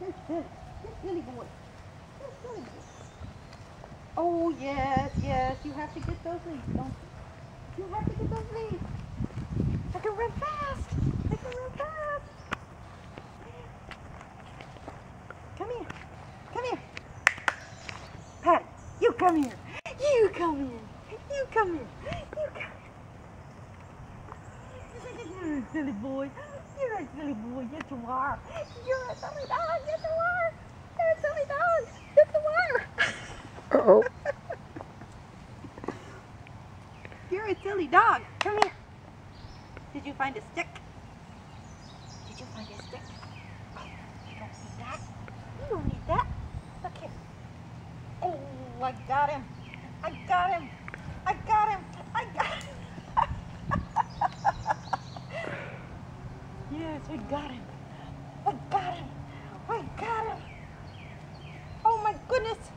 You're silly. You're silly boy. You're silly boy. Oh, yes, yes. You have to get those leaves, don't you? You have to get those leaves. I can run fast. I can run fast. Come here. Come here. Patty, you come here. You come here. You come here. You come here. You're a silly boy. You're a silly boy. Yes, you are. You're a silly dog. Yes, you are. You're a silly dog. Yes, you are. Uh-oh. You're a silly dog. Come here. Did you find a stick? Did you find a stick? You don't need that. You don't need that. Look here. Oh, I got him. I got him. I got him. I got him. Yes, we got him. We got him. We got him. Oh my goodness.